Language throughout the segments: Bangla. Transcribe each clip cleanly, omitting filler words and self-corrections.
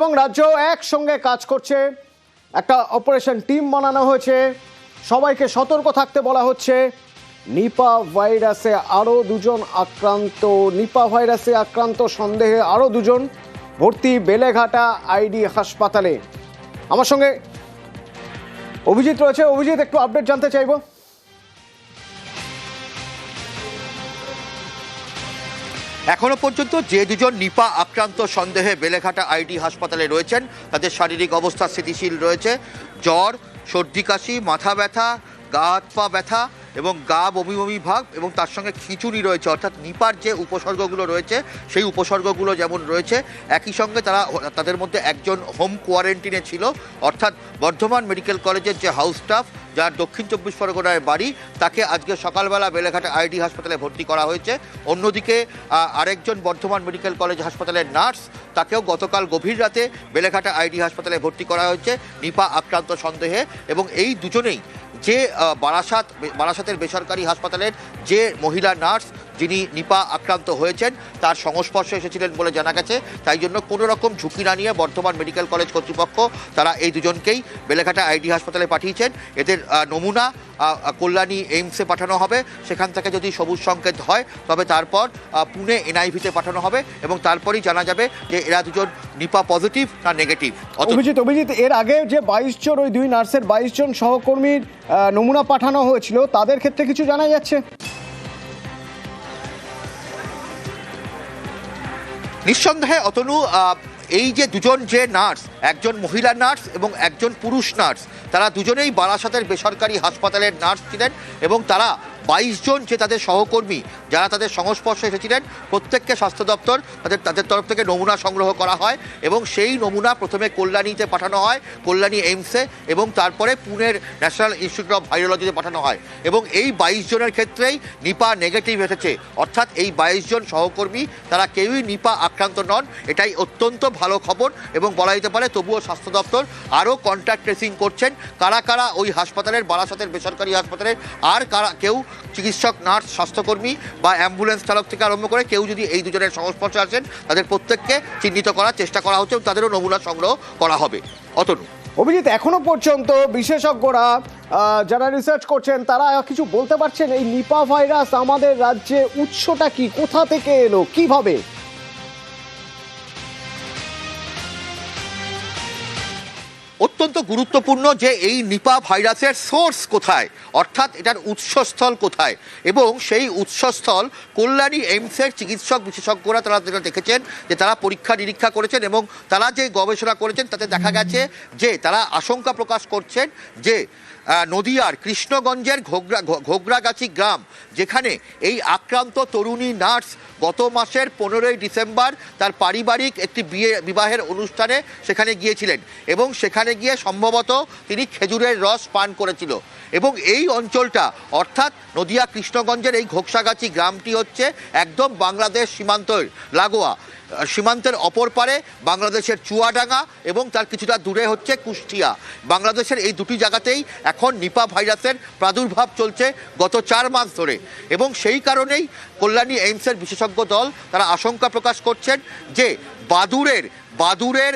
এবং রাজ্য একসঙ্গে কাজ করছে, একটা অপারেশন টিম বানানো হয়েছে, সবাইকে সতর্ক থাকতে বলা হচ্ছে। নিপা ভাইরাসে আরও দুজন আক্রান্ত, নিপা ভাইরাসে আক্রান্ত সন্দেহে আরও দুজন ভর্তি বেলেঘাটা আইডি হাসপাতালে। আমার সঙ্গে অভিজিৎ রয়েছে। অভিজিৎ, একটু আপডেট জানতে চাইবো। এখনো পর্যন্ত যে দুজন নিপা আক্রান্ত সন্দেহে বেলেঘাটা আইডি হাসপাতালে রয়েছেন তাদের শারীরিক অবস্থা স্থিতিশীল রয়েছে। জ্বর, সর্দি কাশি, মাথা ব্যথা, গা হাত পা ব্যথা এবং গা বমি বমি ভাব এবং তার সঙ্গে খিঁচুনি রয়েছে। অর্থাৎ নিপার যে উপসর্গগুলো রয়েছে সেই উপসর্গগুলো যেমন রয়েছে, একই সঙ্গে তাদের মধ্যে একজন হোম কোয়ারেন্টিনে ছিল। অর্থাৎ বর্ধমান মেডিকেল কলেজের যে হাউস স্টাফ, যার দক্ষিণ 24 পরগনায় বাড়ি, তাকে আজকে সকালবেলা বেলেঘাটা আইডি হাসপাতালে ভর্তি করা হয়েছে। অন্যদিকে আরেকজন বর্ধমান মেডিকেল কলেজ হাসপাতালের নার্স, তাকেও গতকাল গভীর রাতে বেলেঘাটা আইডি হাসপাতালে ভর্তি করা হয়েছে নিপা আক্রান্ত সন্দেহে। এবং এই দুজনেই যে বারাসাতের বেসরকারি হাসপাতালের যে মহিলা নার্স যিনি নিপা আক্রান্ত হয়েছেন তার সংস্পর্শে এসেছিলেন বলে জানা গেছে। তাই জন্য কোনো রকম ঝুঁকি না নিয়ে বর্ধমান মেডিকেল কলেজ কর্তৃপক্ষ তারা এই দুজনকেই বেলেঘাটা আইডি হাসপাতালে পাঠিয়েছেন। এদের নমুনা কল্যাণী এইমসে পাঠানো হবে। সেখান থেকে যদি সবুজ সংকেত হয় তবে তারপর পুনে এনআইভিতে পাঠানো হবে এবং তারপরেই জানা যাবে যে এরা দুজন নিপা পজিটিভ না নেগেটিভ। অভিজিৎ, এর আগে যে 22 জন, ওই দুই নার্সের 22 জন সহকর্মীর নমুনা পাঠানো হয়েছিল, তাদের ক্ষেত্রে কিছু জানা যাচ্ছে? নিঃসন্দেহে অতনু, এই যে দুজন যে নার্স, একজন মহিলা নার্স এবং একজন পুরুষ নার্স, তারা দুজনেই বারাসাতের বেসরকারি হাসপাতালের নার্স ছিলেন এবং তারা 22 জন যে তাদের সহকর্মী যারা তাদের সংস্পর্শে এসেছিলেন, প্রত্যেককে স্বাস্থ্য দপ্তর তাদের তরফ থেকে নমুনা সংগ্রহ করা হয় এবং সেই নমুনা প্রথমে কল্যাণীতে পাঠানো হয়, কল্যাণী এইমসে, এবং তারপরে পুনের ন্যাশনাল ইনস্টিটিউট অফ ভাইরোলজিতে পাঠানো হয়। এবং এই 22 জনের ক্ষেত্রেই নিপা নেগেটিভ এসেছে। অর্থাৎ এই 22 জন সহকর্মী তারা কেউই নিপা আক্রান্ত নন। এটাই অত্যন্ত ভালো খবর এবং বলা যেতে পারে তবুও স্বাস্থ্য দপ্তর আরও কন্ট্যাক্ট ট্রেসিং করছেন। কারা কারা ওই হাসপাতালের, বারাসাতের বেসরকারি হাসপাতালের আর কারা, কেউ চিকিৎসক, নার্স, স্বাস্থ্যকর্মী বা অ্যাম্বুলেন্স চালক থেকে আরম্ভ করে কেউ যদি এই দুজনের সংস্পর্শে আসেন, তাদের প্রত্যেককে চিহ্নিত করার চেষ্টা করা হচ্ছে এবং তাদেরও নমুনা সংগ্রহ করা হবে। অতনু। অভিজিৎ, এখনো পর্যন্ত বিশেষজ্ঞরা যারা রিসার্চ করছেন তারা কিছু বলতে পারছেন এই নিপা ভাইরাস আমাদের রাজ্যে উৎসটা কি, কোথা থেকে এলো, কিভাবে? অত্যন্ত গুরুত্বপূর্ণ যে এই নিপা ভাইরাসের সোর্স কোথায়, অর্থাৎ এটার উৎসস্থল কোথায়। এবং সেই উৎসস্থল কল্যাণী এইমসের চিকিৎসক বিশেষজ্ঞরা তারা দেখেছেন যে তারা পরীক্ষা নিরীক্ষা করেছেন এবং তারা যে গবেষণা করেছেন তাতে দেখা গেছে যে তারা আশঙ্কা প্রকাশ করছেন যে নদিয়ার কৃষ্ণগঞ্জের ঘোগরাগাছি গ্রাম, যেখানে এই আক্রান্ত তরুণী নার্স গত মাসের 15ই ডিসেম্বর তার পারিবারিক একটি বিবাহের অনুষ্ঠানে সেখানে গিয়েছিলেন এবং সেখানে গিয়ে সম্ভবত তিনি খেজুরের রস পান করেছিল। এবং এই অঞ্চলটা অর্থাৎ নদিয়া কৃষ্ণগঞ্জের এই ঘোগসাগাছি গ্রামটি হচ্ছে একদম বাংলাদেশ সীমান্তের লাগোয়া। সীমান্তের অপর পারে বাংলাদেশের চুয়াডাঙ্গা এবং তার কিছুটা দূরে হচ্ছে কুষ্টিয়া। বাংলাদেশের এই দুটি জায়গাতেই এখন নিপা ভাইরাসের প্রাদুর্ভাব চলছে গত 4 মাস ধরে। এবং সেই কারণেই কল্যাণী এইমসের বিশেষজ্ঞ দল তারা আশঙ্কা প্রকাশ করছেন যে বাদুরের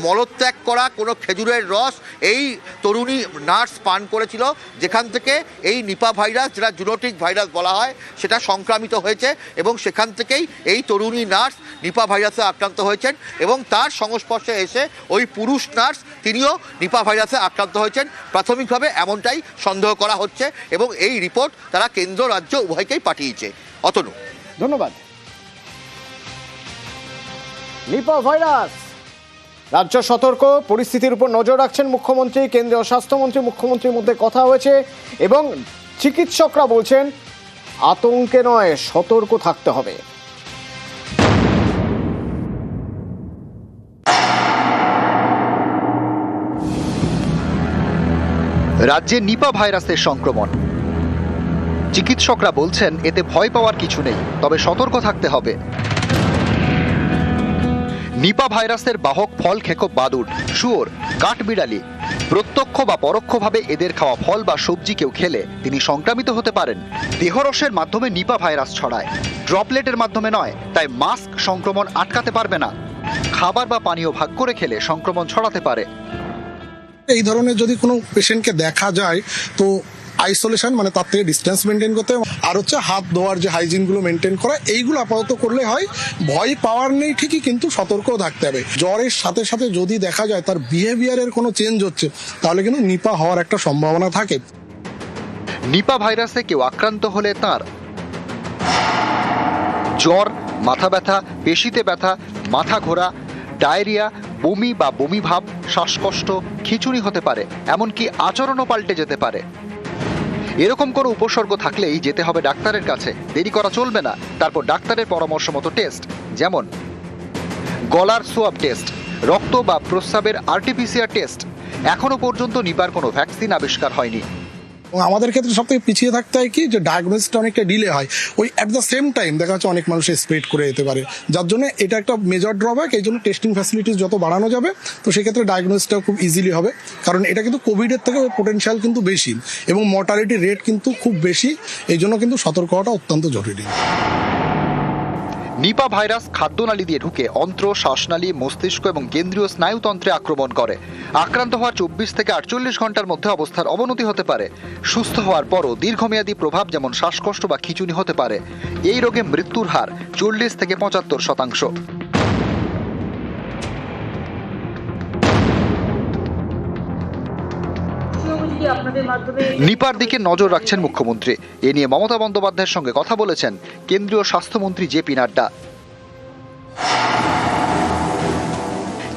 মলত্যাগ করা কোনো খেজুরের রস এই তরুণী নার্স পান করেছিল, যেখান থেকে এই নিপা ভাইরাস, যেটা জুনোটিক ভাইরাস বলা হয়, সেটা সংক্রামিত হয়েছে এবং সেখান থেকেই এই তরুণী নার্স নিপা ভাইরাসে আক্রান্ত হয়েছেন এবং তার সংস্পর্শে এসে ওই পুরুষ নার্স তিনিও নিপা ভাইরাসে আক্রান্ত হয়েছেন। প্রাথমিকভাবে এমনটাই সন্দেহ করা হচ্ছে এবং এই রিপোর্ট তারা কেন্দ্র রাজ্য উভয়কেই পাঠিয়েছে। অতনু, ধন্যবাদ। নিপা ভাইরাস, রাজ্য সতর্ক, পরিস্থিতির উপর নজর রাখছেন মুখ্যমন্ত্রী, কেন্দ্রীয় স্বাস্থ্যমন্ত্রী, মুখ্যমন্ত্রীর মধ্যে কথা হয়েছে এবং চিকিৎসকরা বলছেন আতঙ্কে নয়, সতর্ক থাকতে হবে। রাজ্যে নিপা ভাইরাসের সংক্রমণ, চিকিৎসকরা বলছেন এতে ভয় পাওয়ার কিছু নেই, তবে সতর্ক থাকতে হবে। নিপা ভাইরাসের বাহক ফল খেকো বাদুড়, শুয়োর, কাঠবিড়ালি, প্রত্যক্ষ বা পরোক্ষভাবে এদের খাওয়া ফল বা সবজি কেউ খেলে তিনি সংক্রামিত হতে পারেন। দেহরসের মাধ্যমে নিপা ভাইরাস ছড়ায়, ড্রপলেটের মাধ্যমে নয়, তাই মাস্ক সংক্রমণ আটকাতে পারবে না। খাবার বা পানীয় ভাগ করে খেলে সংক্রমণ ছড়াতে পারে। এই ধরনের যদি কোনো পেশেন্টকে দেখা যায় তো আইসোলেশন মানে তার থেকে ডিস্টেন্স মেনটেন করতে হবে, আর হচ্ছে হাত ধোয়ার যে হাইজিনগুলো মেনটেন করা, এইগুলো আপাতত করলে হয়। ভয় পাওয়ার নেই ঠিকই, কিন্তু সতর্কও থাকতে হবে। জ্বরের সাথে সাথে যদি দেখা যায় তার বিহেভিয়ারের কোনো চেঞ্জ হচ্ছে, তাহলে কিন্তু নিপা হওয়ার একটা সম্ভাবনা থাকে। নিপা ভাইরাসে কেউ আক্রান্ত হলে তার জ্বর, মাথা ব্যথা, পেশিতে ব্যথা, মাথা ঘোরা, ডায়রিয়া, বমি বা বমি ভাব, শ্বাসকষ্ট, খিঁচুনি হতে পারে, এমনকি আচরণও পাল্টে যেতে পারে। এরকম কোনো উপসর্গ থাকলেই যেতে হবে ডাক্তারের কাছে, দেরি করা চলবে না। তারপর ডাক্তারের পরামর্শ মতো টেস্ট, যেমন গলার সোয়াব টেস্ট, রক্ত বা প্রস্রাবের আরটিপিসিআর টেস্ট। এখনো পর্যন্ত নিপার কোনো ভ্যাকসিন আবিষ্কার হয়নি। এবং আমাদের ক্ষেত্রে সব থেকে পিছিয়ে থাকতে হয় কি, যে ডায়াগনোসিসটা অনেকটা ডিলে হয়। ওই অ্যাট দ্য সেম টাইম দেখা যাচ্ছে অনেক মানুষের স্প্রেড করে যেতে পারে, যার জন্য এটা একটা মেজর ড্রব্যাক। এই জন্য টেস্টিং ফ্যাসিলিটিস যত বাড়ানো যাবে, তো সেক্ষেত্রে ডায়াগনোসিসটা খুব ইজিলি হবে। কারণ এটা কিন্তু কোভিডের থেকে পোটেনশিয়াল কিন্তু বেশি এবং মর্টালিটি রেট কিন্তু খুব বেশি। এই জন্য কিন্তু সতর্ক হওয়াটা অত্যন্ত জরুরি। নিপা ভাইরাস খাদ্যনালী দিয়ে ঢুকে অন্ত্র, শ্বাসনালী, মস্তিষ্ক এবং কেন্দ্রীয় স্নায়ুতন্ত্রে আক্রমণ করে। আক্রান্ত হওয়ার 24 থেকে 48 ঘন্টার মধ্যে অবস্থার অবনতি হতে পারে। সুস্থ হওয়ার পরও দীর্ঘমেয়াদী প্রভাব যেমন শ্বাসকষ্ট বা খিঁচুনি হতে পারে। এই রোগে মৃত্যুর হার 40 থেকে 75%। নিপার দিকে নজর রাখছেন মুখ্যমন্ত্রী। এ নিয়ে মমতা বন্দ্যোপাধ্যায়ের সঙ্গে কথা বলেছেন কেন্দ্রীয় স্বাস্থ্যমন্ত্রী জেপি নাড্ডা।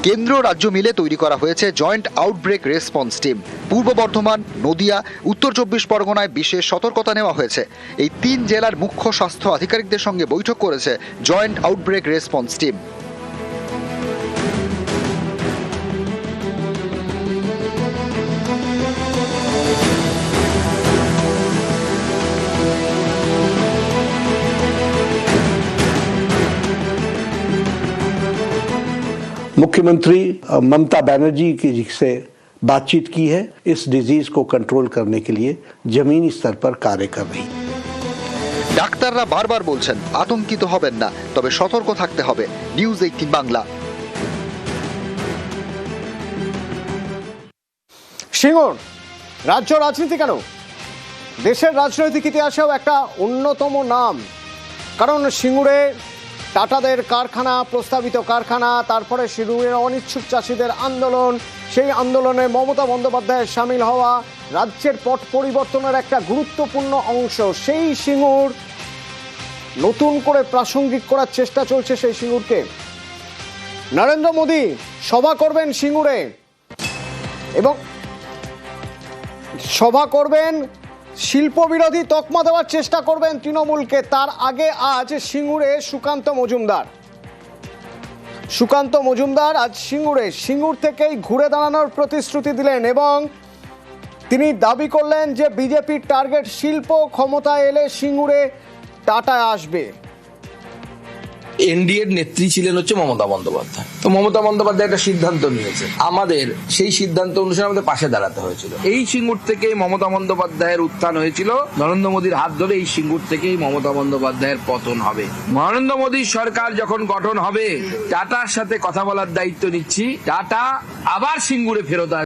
কেন্দ্র রাজ্য মিলে তৈরি করা হয়েছে জয়েন্ট আউটব্রেক রেসপন্স টিম। পূর্ব বর্ধমান, নদিয়া, উত্তর 24 পরগনায় বিশেষ সতর্কতা নেওয়া হয়েছে। এই 3 জেলার মুখ্য স্বাস্থ্য আধিকারিকদের সঙ্গে বৈঠক করেছে জয়েন্ট আউটব্রেক রেসপন্স টিম। मुख्यमंत्री ममता बनर्जी की से बातचीत की है, इस डिजीज को कंट्रोल करने के लिए जमीनी स्तर पर कार्य कर रही। ডাক্তাররা বারবার বলছেন আতঙ্কিত হবেন না, তবে সতর্ক থাকতে হবে। নিউজ 18 বাংলা। সিঙ্গুর রাজ্য রাজনীতি কেন, দেশের রাজনৈতিক ইতিহাসেও একটা অন্যতম নাম। কারণ সিঙ্গুরে টাটাদের কারখানা, প্রস্তাবিত কারখানা, তারপরে সিঙ্গুরের অনিচ্ছুক চাষিদের আন্দোলন, সেই আন্দোলনে মমতা বন্দ্যোপাধ্যায়ের সামিল হওয়া রাজ্যের পট পরিবর্তনের একটা গুরুত্বপূর্ণ অংশ। সেই সিঙ্গুর নতুন করে প্রাসঙ্গিক করার চেষ্টা চলছে। সেই সিঙ্গুরকে নরেন্দ্র মোদী সভা করবেন সিঙ্গুরে, এবং সভা করবেন, শিল্প বিরোধী তকমা দেওয়ার চেষ্টা করবেন তৃণমূলকে। তার আগে আজ সিঙ্গুরে সুকান্ত মজুমদার আজ সিঙ্গুর থেকেই ঘুরে দাঁড়ানোর প্রতিশ্রুতি দিলেন এবং তিনি দাবি করলেন যে বিজেপির টার্গেট শিল্প ক্ষমতায় এলে সিঙ্গুরে টাটা আসবে। এনডিএর নেত্রী ছিলেন হচ্ছে মমতা বন্দ্যোপাধ্যায়। তো মমতা বন্দ্যোপাধ্যায় একটা সিদ্ধান্ত নিয়েছে, আমাদের সেই সিদ্ধান্ত অনুসারে আমাদের পাশে দাঁড়াতে হয়েছিল। এই সিঙ্গুর থেকে মমতা বন্দ্যোপাধ্যায়ের উত্থান হয়েছিল, নরেন্দ্র মোদীর হাত ধরে এই সিঙ্গুর থেকেই মমতা বন্দ্যোপাধ্যায়ের পতন হবে। নরেন্দ্র মোদীর সরকার যখন গঠন হবে, টাটার সাথে কথা বলার দায়িত্ব নিচ্ছি। টাটা আবার সিঙ্গুরে ফেরত